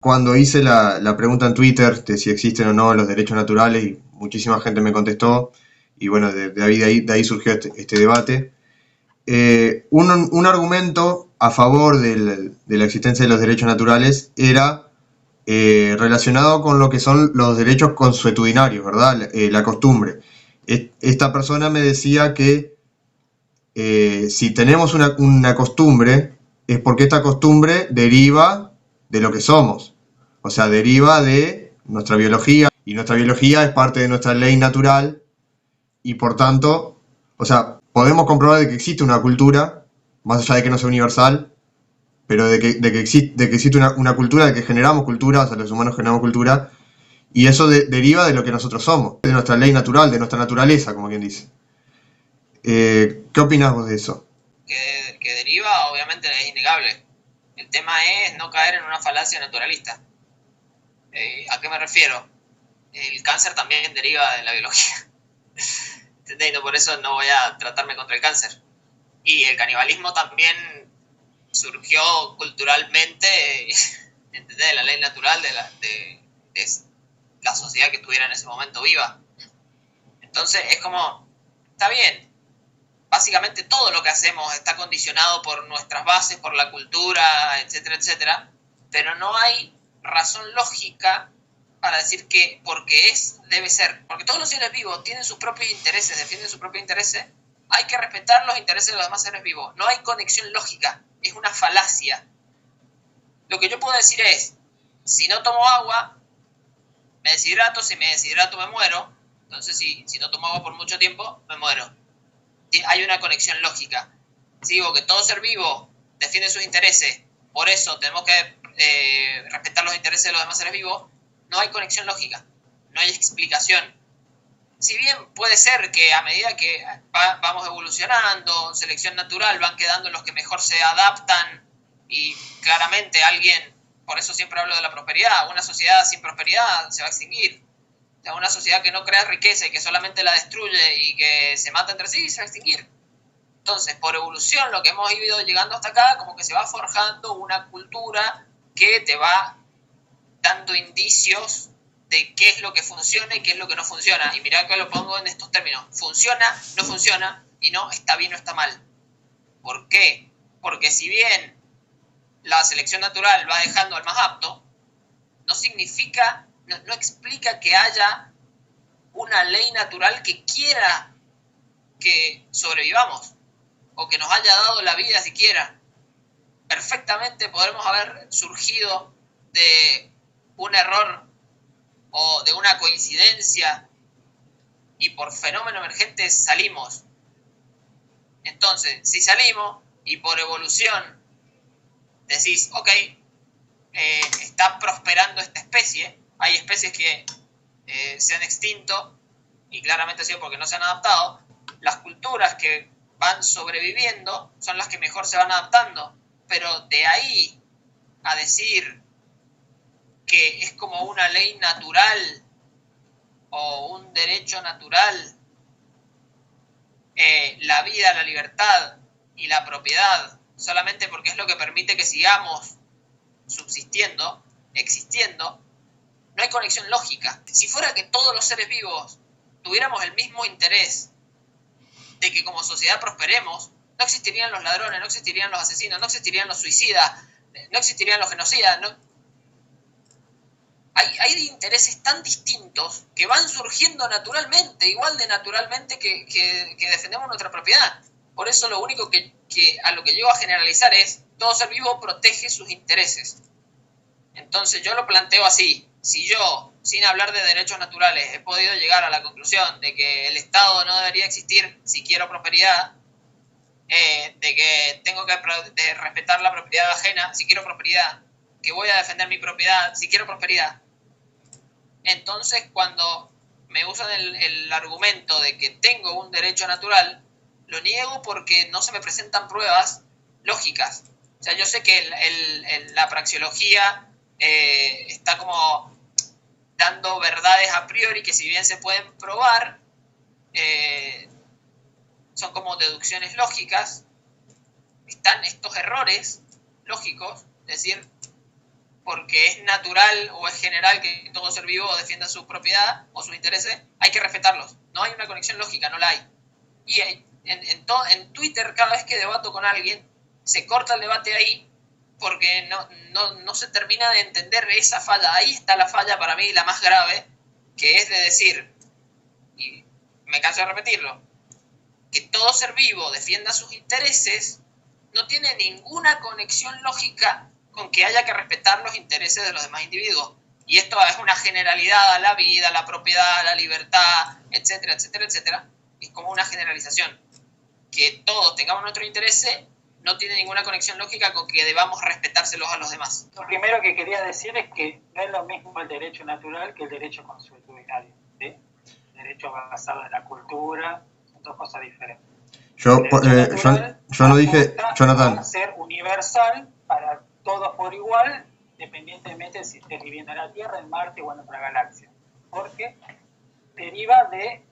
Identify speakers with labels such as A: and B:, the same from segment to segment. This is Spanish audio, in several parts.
A: Cuando hice la pregunta en Twitter de si existen o no los derechos naturales, y muchísima gente me contestó, y bueno, de ahí surgió este debate. Un argumento a favor de la existencia de los derechos naturales era relacionado con lo que son los derechos consuetudinarios, ¿verdad? La costumbre. Esta persona me decía que si tenemos una costumbre, es porque esta costumbre deriva de lo que somos, o sea, deriva de nuestra biología, y nuestra biología es parte de nuestra ley natural, y por tanto, o sea, podemos comprobar de que existe una cultura, más allá de que no sea universal, pero de que existe una cultura, de que generamos cultura, o sea, los humanos generamos cultura, y eso deriva de lo que nosotros somos, de nuestra ley natural, de nuestra naturaleza, como quien dice. ¿Qué opinas vos de eso?
B: Que deriva, obviamente, es innegable. El tema es no caer en una falacia naturalista. ¿A qué me refiero? El cáncer también deriva de la biología. ¿Entendés? No, por eso no voy a tratarme contra el cáncer. Y el canibalismo también surgió culturalmente, ¿entendés? La ley natural de la sociedad que estuviera en ese momento viva. Entonces es como, está bien, básicamente todo lo que hacemos está condicionado por nuestras bases, por la cultura, etcétera, etcétera, pero no hay razón lógica para decir que porque es, debe ser. Porque todos los seres vivos tienen sus propios intereses, defienden sus propios intereses, hay que respetar los intereses de los demás seres vivos. No hay conexión lógica, es una falacia. Lo que yo puedo decir es, si no tomo agua, me deshidrato, si me deshidrato me muero, entonces si no tomo agua por mucho tiempo, me muero. Hay una conexión lógica. Si digo que todo ser vivo defiende sus intereses, por eso tenemos que respetar los intereses de los demás seres vivos, no hay conexión lógica, no hay explicación. Si bien puede ser que a medida que vamos evolucionando, selección natural, van quedando los que mejor se adaptan y claramente alguien, por eso siempre hablo de la prosperidad, una sociedad sin prosperidad se va a extinguir. O sea, una sociedad que no crea riqueza y que solamente la destruye y que se mata entre sí, se va a extinguir. Entonces, por evolución, lo que hemos ido llegando hasta acá, como que se va forjando una cultura que te va dando indicios de qué es lo que funciona y qué es lo que no funciona. Y mirá que lo pongo en estos términos. Funciona, no funciona, y no está bien o está mal. ¿Por qué? Porque si bien la selección natural va dejando al más apto, no significa, no explica que haya una ley natural que quiera que sobrevivamos o que nos haya dado la vida siquiera. Perfectamente podremos haber surgido de un error o de una coincidencia y por fenómeno emergente salimos. Entonces, si salimos y por evolución decís, ok, está prosperando esta especie, hay especies que se han extinto y claramente ha sido porque no se han adaptado, las culturas que van sobreviviendo son las que mejor se van adaptando, pero de ahí a decir que es como una ley natural o un derecho natural, la vida, la libertad y la propiedad, solamente porque es lo que permite que sigamos subsistiendo, existiendo, no hay conexión lógica. Si fuera que todos los seres vivos tuviéramos el mismo interés de que como sociedad prosperemos, no existirían los ladrones, no existirían los asesinos, no existirían los suicidas, no existirían los genocidas. No. Hay intereses tan distintos que van surgiendo naturalmente, igual de naturalmente que defendemos nuestra propiedad. Por eso lo único que a lo que llego a generalizar es, todo ser vivo protege sus intereses. Entonces yo lo planteo así, si yo, sin hablar de derechos naturales, he podido llegar a la conclusión de que el Estado no debería existir si quiero prosperidad, de que tengo que respetar la propiedad ajena si quiero prosperidad, que voy a defender mi propiedad si quiero prosperidad, entonces cuando me usan el argumento de que tengo un derecho natural, lo niego porque no se me presentan pruebas lógicas. O sea, yo sé que la praxeología está como dando verdades a priori que si bien se pueden probar, son como deducciones lógicas, están estos errores lógicos, es decir, porque es natural o es general que todo ser vivo defienda su propiedad o sus intereses, hay que respetarlos. No hay una conexión lógica, no la hay. Y en Twitter, cada vez que debato con alguien, se corta el debate ahí porque no se termina de entender esa falla. Ahí está la falla para mí, la más grave, que es de decir, y me canso de repetirlo, que todo ser vivo defienda sus intereses no tiene ninguna conexión lógica con que haya que respetar los intereses de los demás individuos. Y esto es una generalidad a la vida, a la propiedad, a la libertad, etcétera, etcétera, etcétera. Es como una generalización. Que todos tengamos nuestros intereses no tiene ninguna conexión lógica con que debamos respetárselos a los demás.
C: Lo primero que quería decir es que no es lo mismo el derecho natural que el derecho consuetudinario, ¿sí? El derecho basado en la cultura, son dos cosas diferentes.
A: Yo no dije, Jonathan.
C: A ser universal para todos por igual, independientemente de si estés viviendo en la Tierra, en Marte o en otra galaxia. Porque deriva de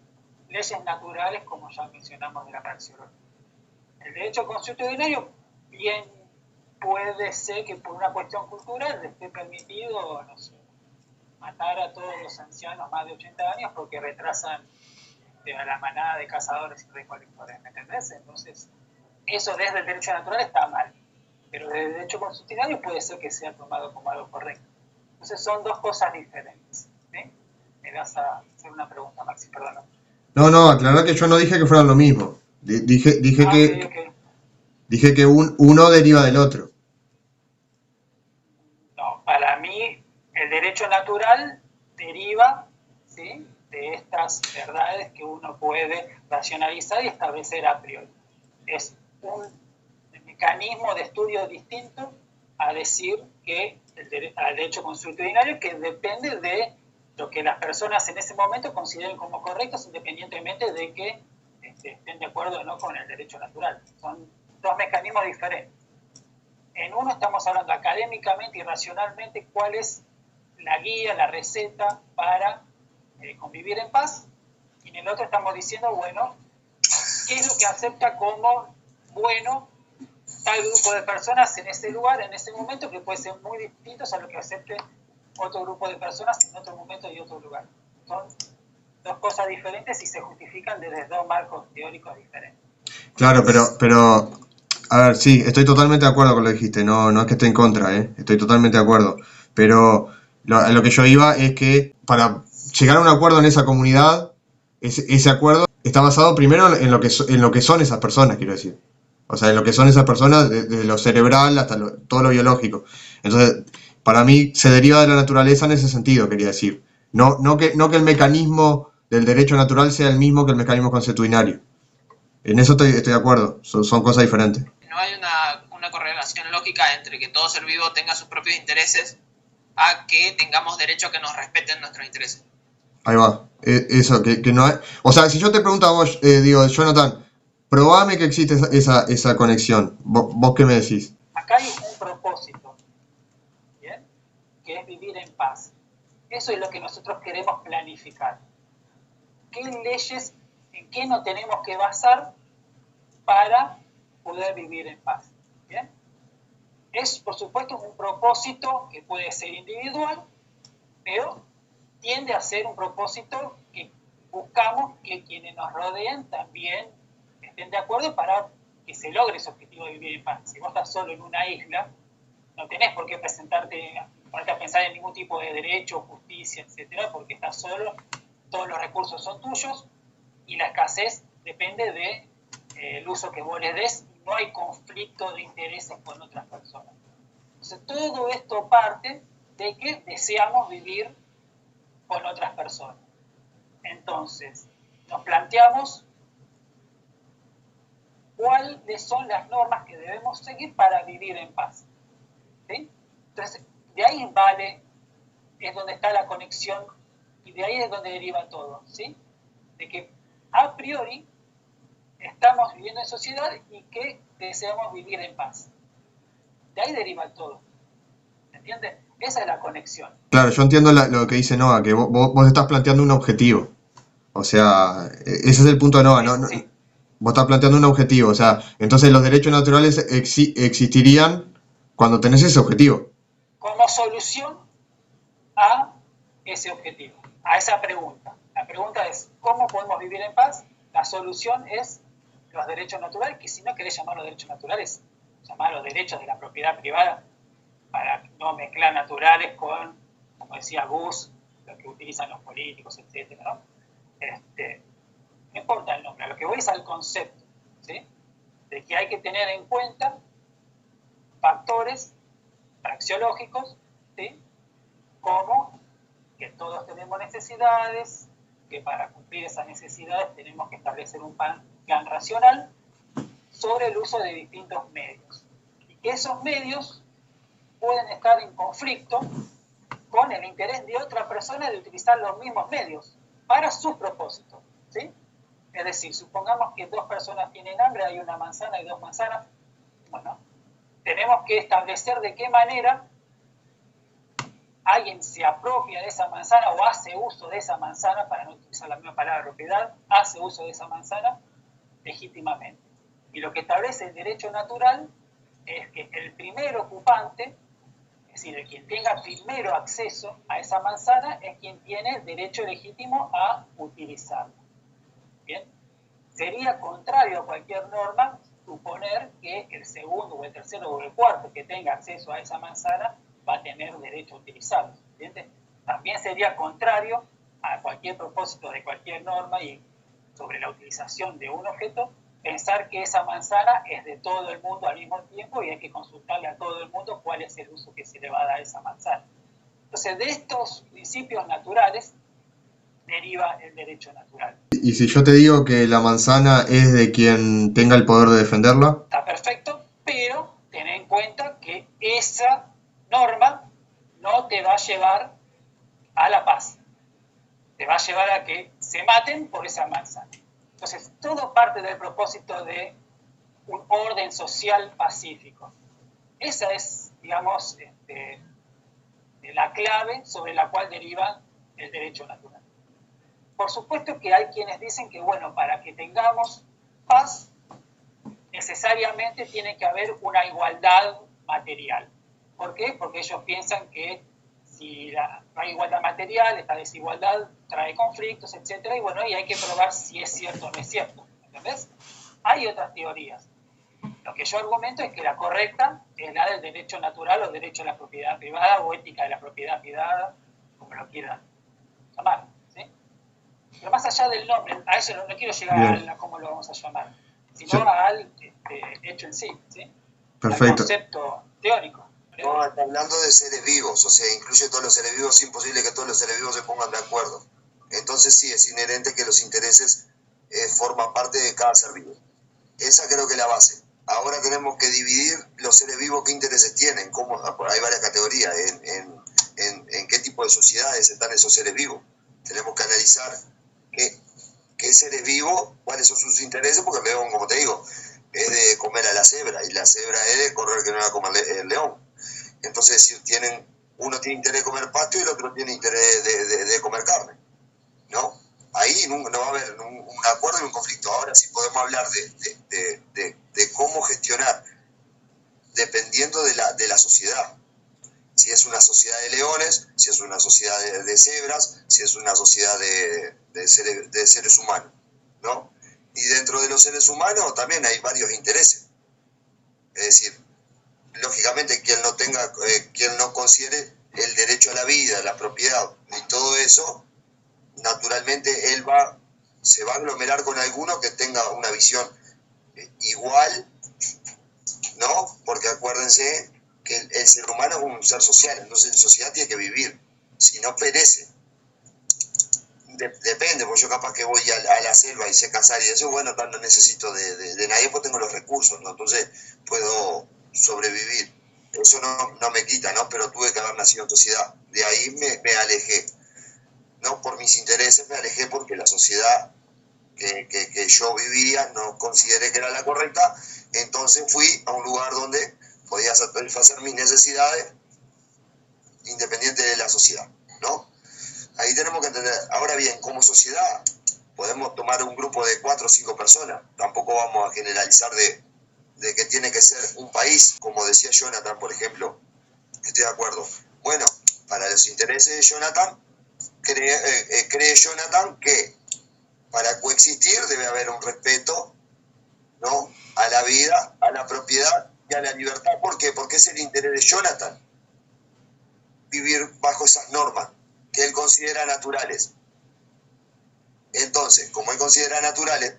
C: leyes naturales, como ya mencionamos de la praxeología. El derecho consuetudinario bien puede ser que por una cuestión cultural le esté permitido, no sé, matar a todos los ancianos más de 80 años porque retrasan a la manada de cazadores y recolectores, ¿me entendés? Entonces, eso desde el derecho natural está mal, pero desde el derecho consuetudinario puede ser que sea tomado como algo correcto. Entonces son dos cosas diferentes, ¿sí? Me vas a hacer una pregunta, Maxi, perdón.
A: No, aclarar que yo no dije que fueran lo mismo. Dije que
C: Okay.
A: Dije que uno deriva del otro.
C: No, para mí el derecho natural deriva, ¿sí?, de estas verdades que uno puede racionalizar y establecer a priori. Es un mecanismo de estudio distinto a decir que al derecho consuetudinario, que depende de lo que las personas en ese momento consideren como correctos, independientemente de que estén de acuerdo o no con el derecho natural. Son dos mecanismos diferentes. En uno estamos hablando académicamente y racionalmente cuál es la guía, la receta para convivir en paz, y en el otro estamos diciendo, bueno, ¿qué es lo que acepta como bueno tal grupo de personas en ese lugar, en ese momento, que puede ser muy distintos a lo que acepte otro grupo de personas en otro momento y otro lugar? Son dos cosas diferentes y se justifican desde dos marcos teóricos diferentes.
A: Claro, pero a ver, sí, estoy totalmente de acuerdo con lo que dijiste, no es que esté en contra, estoy totalmente de acuerdo, pero a lo que yo iba es que para llegar a un acuerdo en esa comunidad, ese acuerdo está basado primero en lo que son esas personas, quiero decir. O sea, en lo que son esas personas, desde lo cerebral hasta todo lo biológico. Entonces, para mí se deriva de la naturaleza en ese sentido, quería decir. No que el mecanismo del derecho natural sea el mismo que el mecanismo consuetudinario. En eso estoy de acuerdo, son cosas diferentes.
B: No hay una correlación lógica entre que todo ser vivo tenga sus propios intereses a que tengamos derecho a que nos respeten nuestros intereses.
A: Ahí va, eso, que no hay... O sea, si yo te pregunto a vos, Jonathan, probame que existe esa conexión. ¿Vos qué me decís?
C: Acá hay un propósito, ¿bien?, que es vivir en paz. Eso es lo que nosotros queremos planificar. ¿Qué leyes, en qué nos tenemos que basar para poder vivir en paz? ¿Bien? Es, por supuesto, un propósito que puede ser individual, pero tiende a ser un propósito que buscamos que quienes nos rodeen también estén de acuerdo para que se logre ese objetivo de vivir en paz. Si vos estás solo en una isla, no tenés por qué ponerte a pensar en ningún tipo de derecho, justicia, etcétera, porque estás solo, todos los recursos son tuyos y la escasez depende de el uso que vos le des, no hay conflicto de intereses con otras personas. Entonces, todo esto parte de que deseamos vivir con otras personas. Entonces, nos planteamos cuáles son las normas que debemos seguir para vivir en paz. ¿Sí? Entonces, de ahí es donde está la conexión y de ahí es donde deriva todo, ¿sí? De que a priori estamos viviendo en sociedad y que deseamos vivir en paz. De ahí deriva todo. ¿Entiendes? Esa es la conexión.
A: Claro, yo entiendo lo que dice Noah, que vos estás planteando un objetivo. O sea, ese es el punto de Noah,
C: Sí.
A: Vos estás planteando un objetivo, o sea, entonces los derechos naturales existirían cuando tenés ese objetivo.
C: como solución a ese objetivo, a esa pregunta. La pregunta es, ¿cómo podemos vivir en paz? La solución es los derechos naturales, que si no querés llamarlos derechos naturales, llamarlos derechos de la propiedad privada, para no mezclar naturales con, como decía Gus, lo que utilizan los políticos, etc., ¿no? No importa el nombre, a lo que voy es al concepto, ¿sí? De que hay que tener en cuenta factores praxeológicos, ¿sí? Como que todos tenemos necesidades, que para cumplir esas necesidades tenemos que establecer un plan racional sobre el uso de distintos medios. Y que esos medios pueden estar en conflicto con el interés de otra persona de utilizar los mismos medios para su propósito, ¿sí? Es decir, supongamos que dos personas tienen hambre, hay una manzana y dos manzanas. Bueno, tenemos que establecer de qué manera alguien se apropia de esa manzana o hace uso de esa manzana, para no utilizar la misma palabra propiedad, hace uso de esa manzana legítimamente. Y lo que establece el derecho natural es que el primer ocupante, es decir, el quien tenga primero acceso a esa manzana, es quien tiene derecho legítimo a utilizarla. Bien, sería contrario a cualquier norma suponer que el segundo o el tercero o el cuarto que tenga acceso a esa manzana va a tener derecho a utilizarla. ¿Entiendes? También sería contrario a cualquier propósito de cualquier norma y sobre la utilización de un objeto, pensar que esa manzana es de todo el mundo al mismo tiempo y hay que consultarle a todo el mundo cuál es el uso que se le va a dar a esa manzana. Entonces, de estos principios naturales deriva el derecho natural.
A: Y si yo te digo que la manzana es de quien tenga el poder de defenderla,
C: Está perfecto, pero ten en cuenta que esa norma no te va a llevar a la paz. Te va a llevar a que se maten por esa manzana. Entonces, todo parte del propósito de un orden social pacífico. Esa es, digamos, la clave sobre la cual deriva el derecho natural. Por supuesto que hay quienes dicen que, bueno, para que tengamos paz, necesariamente tiene que haber una igualdad material. ¿Por qué? Porque ellos piensan que si no hay igualdad material, esta desigualdad trae conflictos, etc. Y bueno, y hay que probar si es cierto o no es cierto. ¿Entendés? Hay otras teorías. Lo que yo argumento es que la correcta es la del derecho natural o derecho a la propiedad privada o ética de la propiedad privada, como lo quieran llamar. ¿Sí? Pero más allá del nombre, a eso no quiero llegar a cómo lo vamos a llamar, sino al hecho en sí, ¿sí?
A: Perfecto.
C: Al concepto teórico.
D: No, está hablando de seres vivos, o sea, incluye todos los seres vivos, es imposible que todos los seres vivos se pongan de acuerdo. Entonces sí, es inherente que los intereses forman parte de cada ser vivo. Esa creo que es la base. Ahora tenemos que dividir los seres vivos qué intereses tienen, cómo, hay varias categorías, en qué tipo de sociedades están esos seres vivos. Tenemos que analizar qué seres vivos, cuáles son sus intereses, porque el león, como te digo, es de comer a la cebra, y la cebra es de correr que no la coma el león. Entonces, si uno tiene interés de comer pasto y el otro tiene interés de comer carne, ¿no? Ahí no va a haber un acuerdo y un conflicto. Ahora sí podemos hablar de cómo gestionar, dependiendo de la sociedad. Si es una sociedad de leones, si es una sociedad de cebras, si es una sociedad de seres humanos, ¿no? Y dentro de los seres humanos también hay varios intereses. Es decir, lógicamente quien no considere el derecho a la vida, la propiedad y todo eso, naturalmente se va a aglomerar con alguno que tenga una visión igual, ¿no? Porque acuérdense que el ser humano es un ser social, entonces en sociedad tiene que vivir, si no perece. Depende, porque yo capaz que voy a la selva y sé cazar y eso, bueno, no necesito de nadie, pues tengo los recursos, ¿no? Entonces puedo sobrevivir. Eso no me quita, ¿no? Pero tuve que haber nacido en sociedad. De ahí me alejé. No por mis intereses me alejé, porque la sociedad que yo vivía no consideré que era la correcta. Entonces fui a un lugar donde podía satisfacer mis necesidades independiente de la sociedad, ¿no? Ahí tenemos que entender. Ahora bien, como sociedad podemos tomar un grupo de 4 o 5 personas. Tampoco vamos a generalizar de que tiene que ser un país, como decía Jonathan, por ejemplo, Estoy de acuerdo. Bueno, para los intereses de Jonathan, cree Jonathan que para coexistir debe haber un respeto, ¿no?, a la vida, a la propiedad y a la libertad. ¿Por qué? Porque es el interés de Jonathan vivir bajo esas normas que él considera naturales. Entonces, como él considera naturales,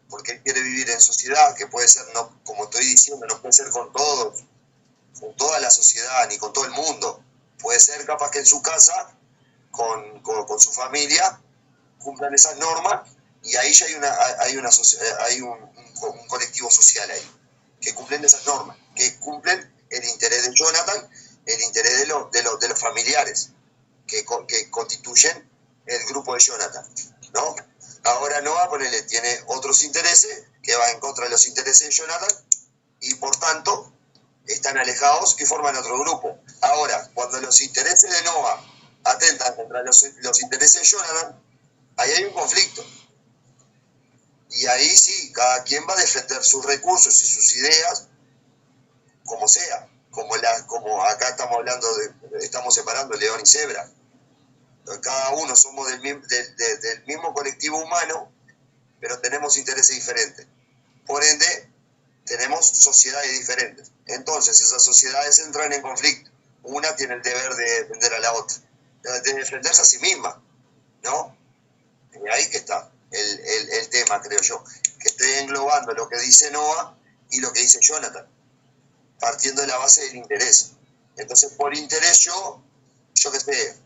D: porque él quiere vivir en sociedad, que puede ser, no, como estoy diciendo, no puede ser con todos, con toda la sociedad, ni con todo el mundo. Puede ser capaz que en su casa, con su familia, cumplan esas normas, y ahí ya hay un colectivo social ahí, que cumplen esas normas, que cumplen el interés de Jonathan, el interés de los familiares, que constituyen el grupo de Jonathan, ¿no? Ahora Noah, ponele, tiene otros intereses que van en contra de los intereses de Jonathan, y por tanto están alejados y forman otro grupo. Ahora, cuando los intereses de Noah atentan contra los intereses de Jonathan, ahí hay un conflicto. Y ahí sí, cada quien va a defender sus recursos y sus ideas, como sea. Como acá estamos hablando estamos separando león y cebra. Cada uno somos del mismo colectivo humano, pero tenemos intereses diferentes. Por ende, tenemos sociedades diferentes. Entonces, esas sociedades entran en conflicto. Una tiene el deber de defender a la otra, de defenderse a sí misma, ¿no? Y ahí que está el tema, creo yo, que estoy englobando lo que dice Noah y lo que dice Jonathan, partiendo de la base del interés. Entonces, por interés yo qué sé,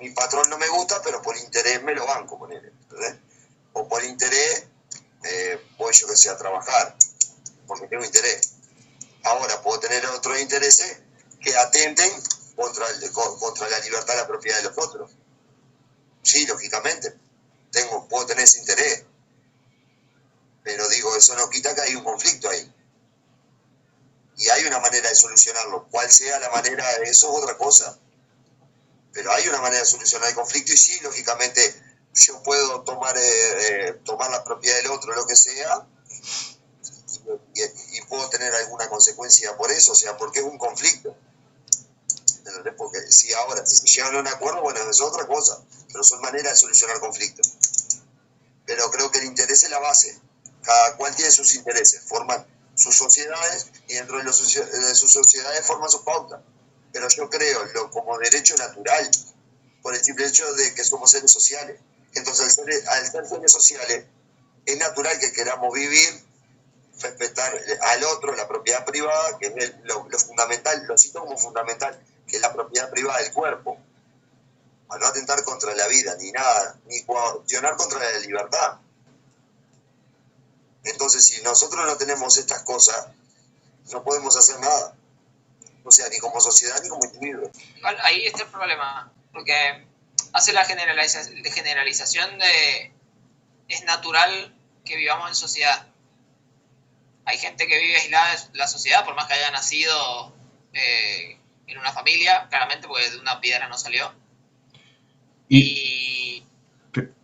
D: mi patrón no me gusta, pero por interés me lo banco, ponele, ¿entendés? O por interés voy, yo que sé, a trabajar, porque tengo interés. Ahora puedo tener otros intereses que atenten contra la libertad y la propiedad de los otros. Sí, lógicamente, puedo tener ese interés, pero digo, eso no quita que hay un conflicto ahí. Y hay una manera de solucionarlo. Cuál sea la manera, eso es otra cosa. Pero hay una manera de solucionar el conflicto, y sí, lógicamente, yo puedo tomar la propiedad del otro, lo que sea, y puedo tener alguna consecuencia por eso, o sea, porque es un conflicto. Porque si llegan a un acuerdo, bueno, es otra cosa, pero son maneras de solucionar conflictos. Pero creo que el interés es la base. Cada cual tiene sus intereses, forman sus sociedades, y dentro de sus sociedades forman sus pautas. Pero yo creo, como derecho natural, por el simple hecho de que somos seres sociales. Entonces, al ser seres sociales, es natural que queramos vivir, respetar al otro, la propiedad privada, que es lo fundamental, lo cito como fundamental, que es la propiedad privada del cuerpo, a no atentar contra la vida, ni nada, ni coaccionar contra la libertad. Entonces, si nosotros no tenemos estas cosas, no podemos hacer nada. O sea, ni como sociedad ni como individuo.
B: Igual ahí está el problema, porque hace la generalización de es natural que vivamos en sociedad. Hay gente que vive aislada de la sociedad, por más que haya nacido en una familia, claramente, porque de una piedra no salió.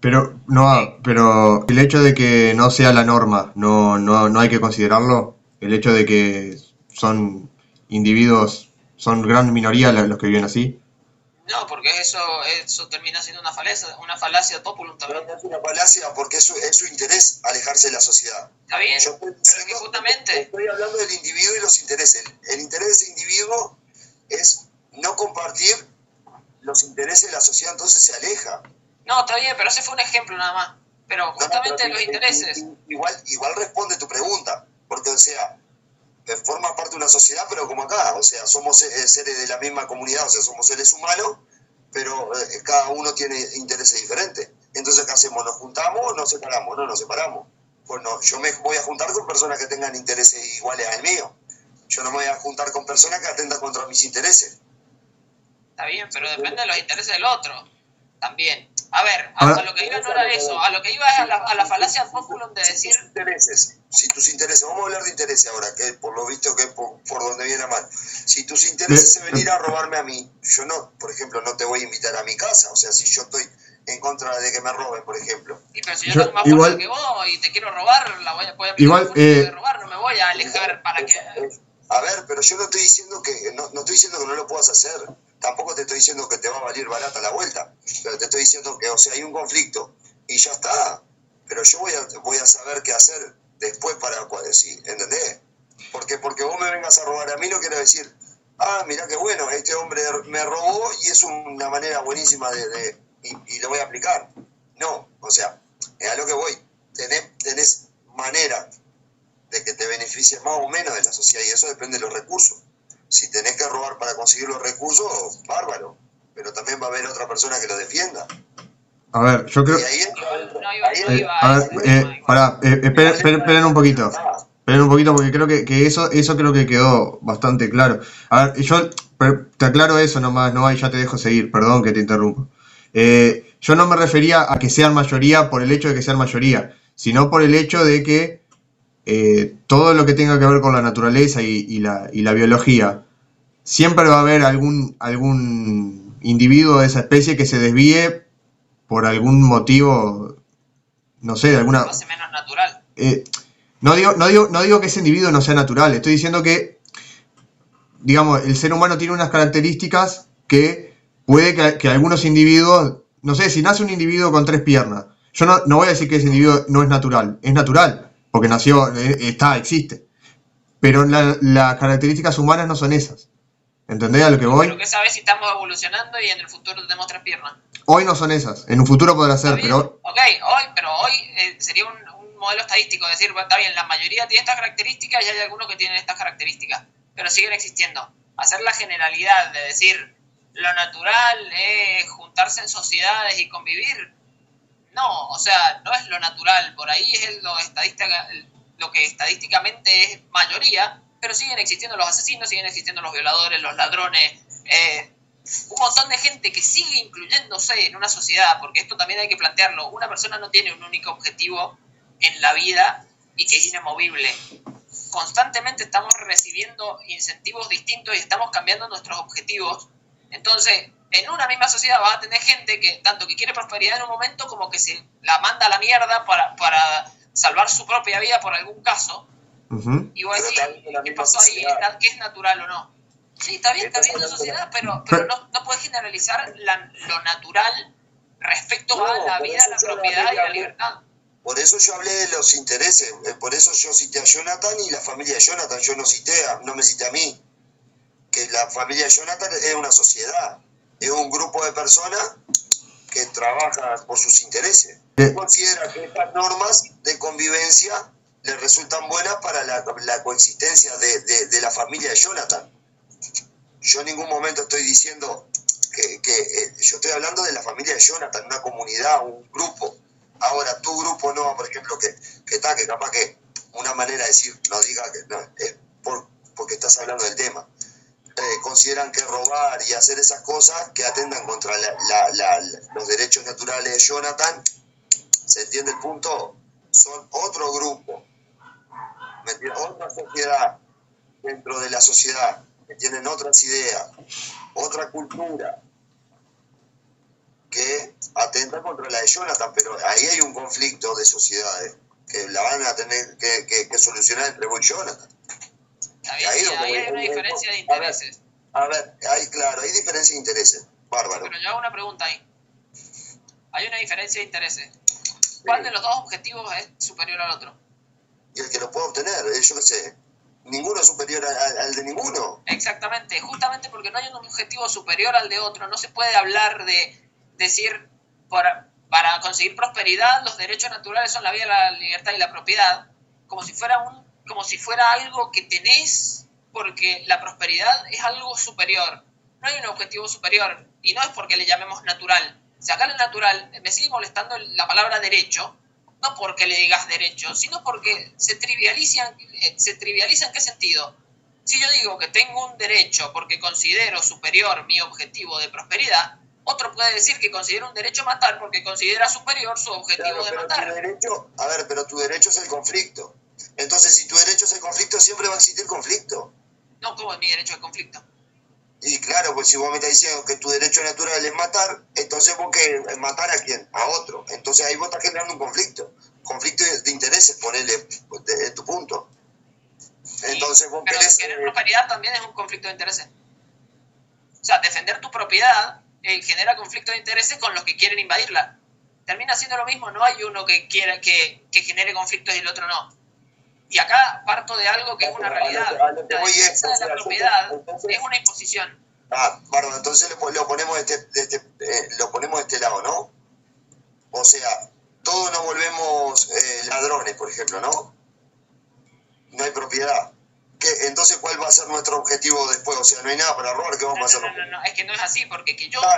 A: Pero el hecho de que no sea la norma, no hay que considerarlo. El hecho de que son individuos, son gran minoría los que viven así.
B: No, porque eso termina siendo una falacia populum también.
D: No es una falacia, porque es su interés alejarse de la sociedad.
B: Está bien, pero es que justamente...
D: Estoy hablando del individuo y los intereses. El interés de ese individuo es no compartir los intereses de la sociedad, entonces se aleja.
B: No, está bien, pero ese fue un ejemplo nada más. Pero justamente los intereses...
D: Igual responde tu pregunta, porque, o sea, forma parte de una sociedad, pero como acá, o sea, somos seres de la misma comunidad, o sea, somos seres humanos, pero cada uno tiene intereses diferentes. Entonces, ¿qué hacemos? ¿Nos juntamos o nos separamos? No, nos separamos. Bueno, yo me voy a juntar con personas que tengan intereses iguales al mío. Yo no me voy a juntar con personas que atentan contra mis intereses.
B: Está bien, pero depende de los intereses del otro. También. A ver, a lo que iba no era eso. A lo que iba es a la falacia populum de decir...
D: Si tus intereses, vamos a hablar de intereses ahora, que por lo visto que es por donde viene a mal. Si tus intereses es venir a robarme a mí, yo no, por ejemplo, no te voy a invitar a mi casa. O sea, si yo estoy en contra de que me roben, por ejemplo.
B: Y pero si yo tengo más fuerza que vos y te quiero robar, voy a pedir fuerza de robar, no me voy a alejar para que...
D: A ver, pero yo no estoy diciendo que no estoy diciendo que no lo puedas hacer. Tampoco te estoy diciendo que te va a valer barata la vuelta. Pero te estoy diciendo que, o sea, hay un conflicto y ya está. Pero yo voy a saber qué hacer después para decir, ¿entendés? Porque vos me vengas a robar a mí no quiere decir, mirá qué bueno, este hombre me robó y es una manera buenísima y lo voy a aplicar. No, o sea, es a lo que voy. Tenés manera de que te beneficies más o menos de la sociedad y eso depende de los recursos. Si tenés que robar para conseguir los recursos, bárbaro, pero también va a haber otra persona que lo defienda.
A: A ver, yo creo... Esperen un poquito. Esperen un poquito porque creo que eso creo que quedó bastante claro. A ver, yo te aclaro eso nomás, no, y ya te dejo seguir, perdón que te interrumpo. Yo no me refería a que sean mayoría por el hecho de que sean mayoría, sino por el hecho de que todo lo que tenga que ver con la naturaleza y la biología, siempre va a haber algún individuo de esa especie que se desvíe por algún motivo, no sé, de alguna...
B: Lo hace menos natural.
A: No digo que ese individuo no sea natural, estoy diciendo que, digamos, el ser humano tiene unas características que puede que algunos individuos, no sé, si nace un individuo con 3 piernas, yo no voy a decir que ese individuo no es natural, porque nació, existe, pero las características humanas no son esas. ¿Entendés a lo que voy?
B: Pero ¿qué sabes si estamos evolucionando y en el futuro tenemos 3 piernas?
A: Hoy no son esas, en un futuro podrá ser, pero...
B: Ok, hoy sería un modelo estadístico, decir, bueno, está bien, la mayoría tiene estas características y hay algunos que tienen estas características, pero siguen existiendo. Hacer la generalidad de decir, lo natural es juntarse en sociedades y convivir, no, o sea, no es lo natural, por ahí es lo que estadísticamente es mayoría, pero siguen existiendo los asesinos, siguen existiendo los violadores, los ladrones, un montón de gente que sigue incluyéndose en una sociedad, porque esto también hay que plantearlo, una persona no tiene un único objetivo en la vida y que es inamovible. Constantemente estamos recibiendo incentivos distintos y estamos cambiando nuestros objetivos. Entonces, en una misma sociedad vas a tener gente que tanto que quiere prosperidad en un momento como que se la manda a la mierda para salvar su propia vida por algún caso.
A: Uh-huh.
B: Y vos decís, ¿qué pasó ahí? ¿Qué es natural o no? Sí, está bien en la sociedad, pero no puedes generalizar lo natural respecto a la vida, la propiedad y la libertad.
D: Por eso yo hablé de los intereses, por eso yo cité a Jonathan y la familia de Jonathan, yo no me cité a mí, que la familia de Jonathan es una sociedad, es un grupo de personas que trabajan por sus intereses. Considera que estas normas de convivencia le resultan buenas para la coexistencia de la familia de Jonathan. Yo en ningún momento estoy diciendo que yo estoy hablando de la familia de Jonathan, una comunidad, un grupo. Ahora, tu grupo no, por ejemplo, que capaz que una manera de decir, no diga que no, es porque estás hablando del tema. Consideran que robar y hacer esas cosas que atentan contra los derechos naturales de Jonathan, ¿se entiende el punto? Son otro grupo, otra sociedad dentro de la sociedad, que tienen otras ideas, otra cultura, que atenta contra la de Jonathan, pero ahí hay un conflicto de sociedades que la van a tener que solucionar entre vos y Jonathan.
B: Ahí hay una diferencia de intereses.
D: A ver, hay diferencia de intereses, bárbaro.
B: Pero yo hago una pregunta ahí. Hay una diferencia de intereses. ¿Cuál de los dos objetivos es superior al otro?
D: Y el que lo pueda obtener, yo qué sé. Ninguno es superior al de ninguno.
B: Exactamente, justamente porque no hay un objetivo superior al de otro, no se puede hablar de decir para conseguir prosperidad los derechos naturales son la vida, la libertad y la propiedad, como si fuera algo que tenés porque la prosperidad es algo superior. No hay un objetivo superior y no es porque le llamemos natural. Sacarle natural, me sigue molestando la palabra derecho, no porque le digas derecho, sino porque se trivializa. ¿En qué sentido? Si yo digo que tengo un derecho porque considero superior mi objetivo de prosperidad, otro puede decir que considera un derecho matar porque considera superior su objetivo de matar.
D: Pero tu derecho es el conflicto. Entonces, si tu derecho es el conflicto, siempre va a existir conflicto.
B: No, ¿cómo es mi derecho al conflicto?
D: Y claro, pues si vos me estás diciendo que tu derecho natural es matar, entonces vos que matar a quién, a otro. Entonces ahí vos estás generando un conflicto de intereses, ponele de tu punto. Entonces vos
B: pero
D: querés...
B: querer prosperidad también es un conflicto de intereses. O sea, defender tu propiedad genera conflictos de intereses con los que quieren invadirla. Termina siendo lo mismo, no hay uno que quiera que genere conflictos y el otro no. Y acá parto de algo que es una realidad. La defensa de la propiedad es una imposición.
D: Perdón, entonces lo ponemos de este lado, ¿no? O sea, todos nos volvemos ladrones, por ejemplo, ¿no? No hay propiedad. Entonces, ¿cuál va a ser nuestro objetivo después? O sea, no hay nada para robar, ¿qué vamos a hacer?
B: No, es que no es así, porque que yo no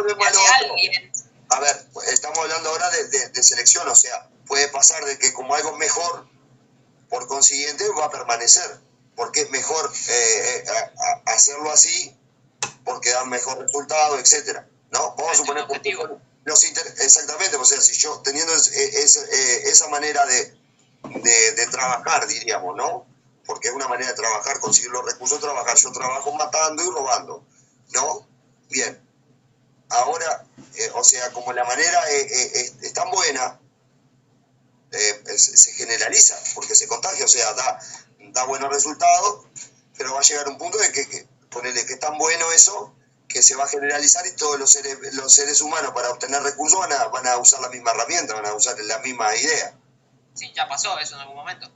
B: respete a alguien.
D: A ver, estamos hablando ahora de selección, o sea, puede pasar de que como algo mejor, por consiguiente, va a permanecer, porque es mejor hacerlo así, porque dan mejor resultado, etcétera, ¿no? Vamos a suponer exactamente, o sea, si yo teniendo esa manera de trabajar, diríamos, ¿no? Porque es una manera de trabajar, conseguir los recursos, trabajar. Yo trabajo matando y robando, ¿no? Bien. Ahora, o sea, como la manera es tan buena, se generaliza, porque se contagia, o sea, da buenos resultados, pero va a llegar un punto de que ponele que es tan bueno eso, que se va a generalizar y todos los seres humanos para obtener recursos van a usar la misma herramienta, van a usar la misma idea.
B: Sí, ya pasó eso en algún momento.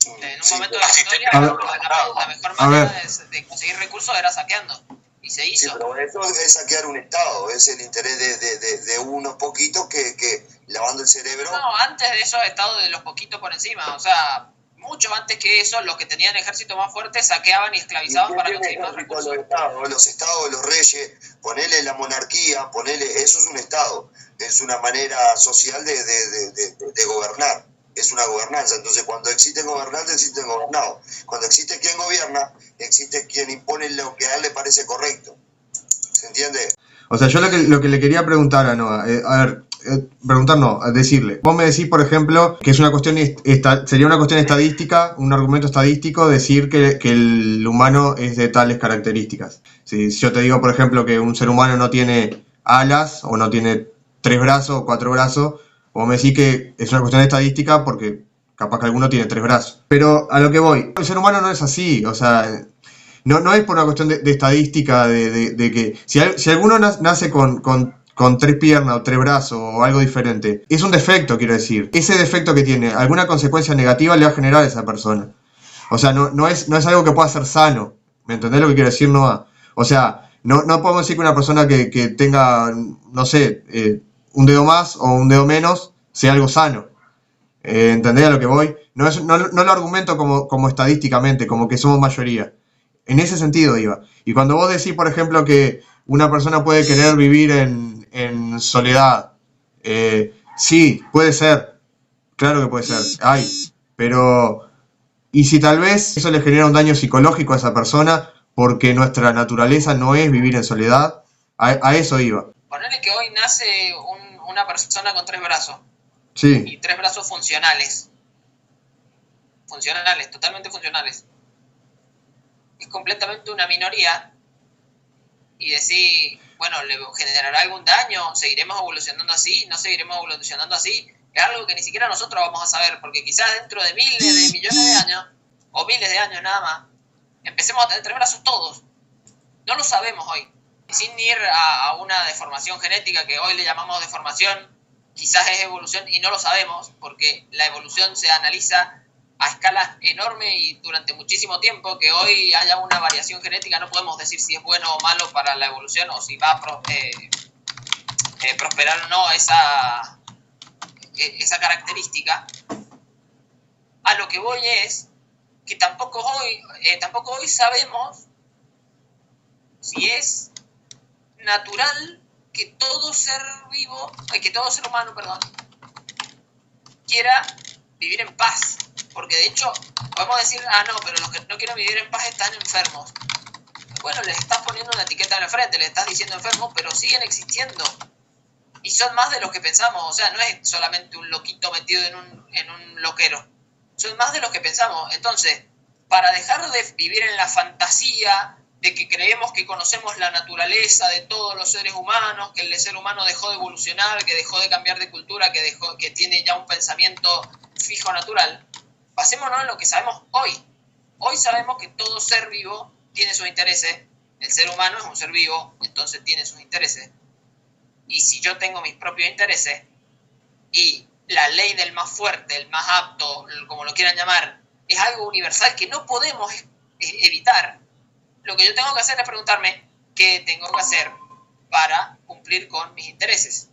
B: En un
D: Sí,
B: momento de la historia, la mejor manera de conseguir recursos era saqueando. Y se hizo.
D: Sí, pero eso es saquear un Estado, es el interés de unos poquitos que lavando el cerebro...
B: No, antes de esos estados de los poquitos por encima, o sea, mucho antes que eso, los que tenían ejército más fuerte saqueaban y esclavizaban para conseguir más recursos.
D: Los estados, los reyes, ponele la monarquía, eso es un Estado, es una manera social de gobernar. Es una gobernanza. Entonces, cuando existen gobernantes, existen gobernados. Cuando existe quien gobierna, existe quien impone lo que a él le parece correcto. ¿Se entiende?
A: O sea, yo lo que le quería preguntar a Noah, decirle. Vos me decís, por ejemplo, que es una cuestión sería una cuestión estadística, un argumento estadístico, decir que el humano es de tales características. Si yo te digo, por ejemplo, que un ser humano no tiene alas, o no tiene 3 brazos o 4 brazos, vos me decís que es una cuestión estadística porque capaz que alguno tiene 3 brazos. Pero a lo que voy, el ser humano no es así, o sea, no es por una cuestión de estadística, de que si alguno nace con 3 piernas o 3 brazos o algo diferente, es un defecto, quiero decir. Ese defecto que tiene, alguna consecuencia negativa le va a generar a esa persona. O sea, no es algo que pueda ser sano. ¿Me entendés lo que quiero decir, Noah? O sea, no podemos decir que una persona que tenga, no sé, un dedo más o un dedo menos sea algo sano. ¿Entendés a lo que voy? No lo argumento como estadísticamente, como que somos mayoría. En ese sentido iba. Y cuando vos decís, por ejemplo, que una persona puede querer vivir en soledad, sí, puede ser. Claro que puede ser. Pero... ¿y si tal vez eso le genera un daño psicológico a esa persona porque nuestra naturaleza no es vivir en soledad? A eso iba.
B: Ponele que hoy nace una persona con 3 brazos.
A: Sí.
B: Y 3 brazos funcionales. Funcionales, totalmente funcionales. Es completamente una minoría. Y decir, bueno, ¿le generará algún daño? ¿Seguiremos evolucionando así? ¿No seguiremos evolucionando así? Es algo que ni siquiera nosotros vamos a saber, porque quizás dentro de miles de millones de años, o miles de años nada más, empecemos a tener 3 brazos todos. No lo sabemos hoy. Sin ir a una deformación genética, que hoy le llamamos deformación, quizás es evolución y no lo sabemos, porque la evolución se analiza a escalas enormes y durante muchísimo tiempo. Que hoy haya una variación genética no podemos decir si es bueno o malo para la evolución, o si va a prosperar o no esa característica. A lo que voy es que tampoco hoy sabemos si es natural que todo ser humano, quiera vivir en paz. Porque de hecho podemos decir, no, pero los que no quieren vivir en paz están enfermos. Bueno, les estás poniendo una etiqueta en la frente, les estás diciendo enfermos, pero siguen existiendo. Y son más de los que pensamos, o sea, no es solamente un loquito metido en un loquero. Son más de los que pensamos. Entonces, para dejar de vivir en la fantasía de que creemos que conocemos la naturaleza de todos los seres humanos, que el ser humano dejó de evolucionar, que dejó de cambiar de cultura, que tiene ya un pensamiento fijo natural, basémonos en lo que sabemos hoy. Hoy sabemos que todo ser vivo tiene sus intereses. El ser humano es un ser vivo, entonces tiene sus intereses. Y si yo tengo mis propios intereses y la ley del más fuerte, el más apto, como lo quieran llamar, es algo universal que no podemos evitar, lo que yo tengo que hacer es preguntarme qué tengo que hacer para cumplir con mis intereses.